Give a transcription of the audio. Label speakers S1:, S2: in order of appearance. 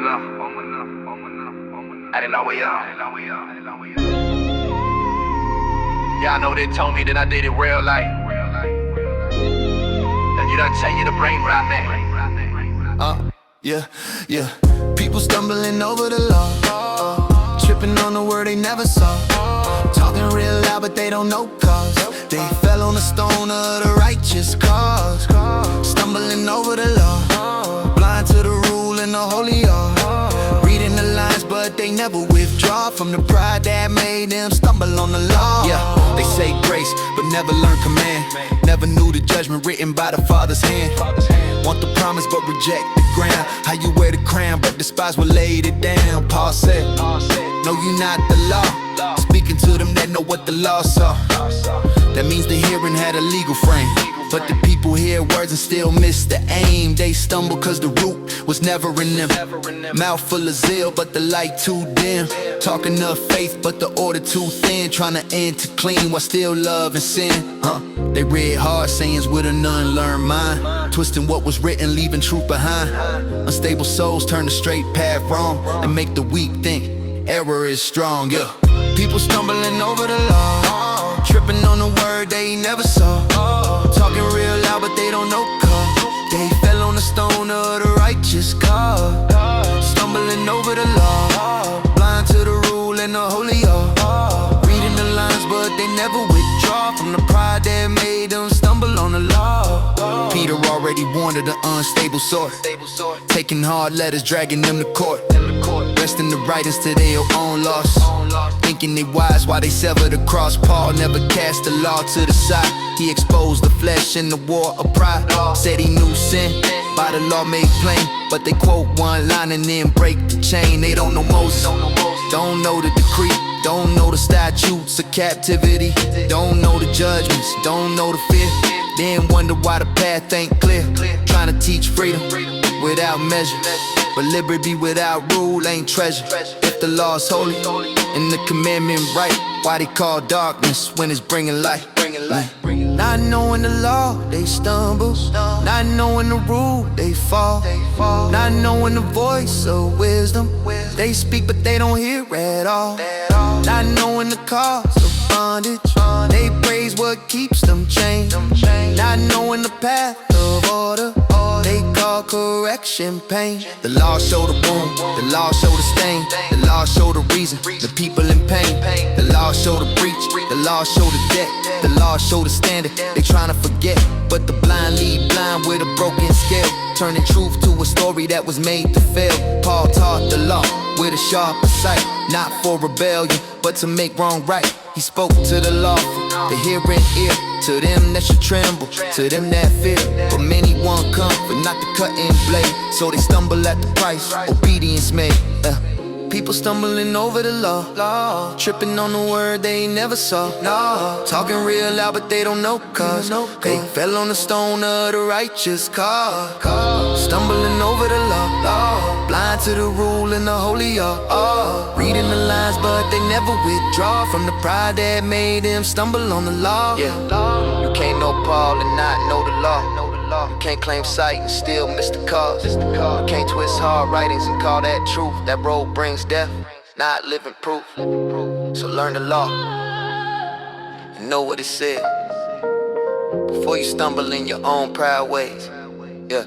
S1: I didn't know where y'all. Y'all know they told me that I did it real life. That you done tell you the brain right now.
S2: Yeah. People stumbling over the law, tripping on the word they never saw, talking real loud but they don't know cause they fell on the stone of the righteous cause. Stumbling over the law, blind to the rule and the holy law, reading the lines but they never withdraw from the pride that made them stumble on the law. Yeah, they say grace but never learn command, never knew the judgment written by the Father's hand. Want the promise but reject the ground, how you wear the crown but despise what laid it down. Paul said, no, you not the law, speaking to them that know what the law saw. That means the hearing had a legal frame, but the people hear words and still miss the aim. They stumble cause the root was never in them. Mouth full of zeal but the light too dim, talking of faith but the order too thin, trying to end to clean while still loving sin. They read hard sayings with an unlearned mind, twisting what was written, leaving truth behind. Unstable souls turn the straight path wrong and make the weak think error is strong. Yeah, people stumbling over the law, tripping on the word they never saw, talking real loud but they don't know cause they fell on the stone of the righteous cause. Stumbling over the law, blind to the rule and the holy law, reading the lines but they never withdraw from the pride that made them stumble on the law. Peter already warned of the unstable sort, taking hard letters, dragging them to court, resting the writings to their own loss, thinking they wise while they sever the cross. Paul never cast the law to the side, he exposed the flesh in the war of pride. Said he knew sin by the law made plain, but they quote one line and then break the chain. They don't know Moses, don't know the decree, don't know the statutes of captivity, don't know the judgments, don't know the fear, then wonder why the path ain't clear. Trying to teach freedom without measure, but liberty without rule ain't treasure. If the law's holy and the commandment right, why they call darkness when it's bringing light? Not knowing the law, they stumble. Not knowing the rule, they fall. Not knowing the voice of wisdom, they speak but they don't hear at all. Not knowing the cause of bondage, they praise what keeps them chained. Not knowing the path of order, they call correction pain. The law show the wound, the law show the stain, the law show the reason, the people in pain. The law show the breach, the law show the debt, the law show the standard. They tryna forget, but the blind lead blind with a broken scale, turning truth to a story that was made to fail. Paul taught the law with a sharper sight, not for rebellion, but to make wrong right. He spoke to the lawful, the hearing ear, to them that should tremble, to them that fear. But many want comfort, not the cutting blade, so they stumble at the price obedience made. People stumbling over the law, tripping on the word they never saw, talking real loud but they don't know cause they fell on the stone of the righteous cause. Stumbling over the law, blind to the rule and the holy law, reading the lines but they never withdraw from the pride that made them stumble on the law. Yeah, you can't know Paul and not know the law. You can't claim sight and still miss the cause. You can't twist hard writings and call that truth. That road brings death, not living proof. So learn the law and know what it said before you stumble in your own proud ways. Yeah.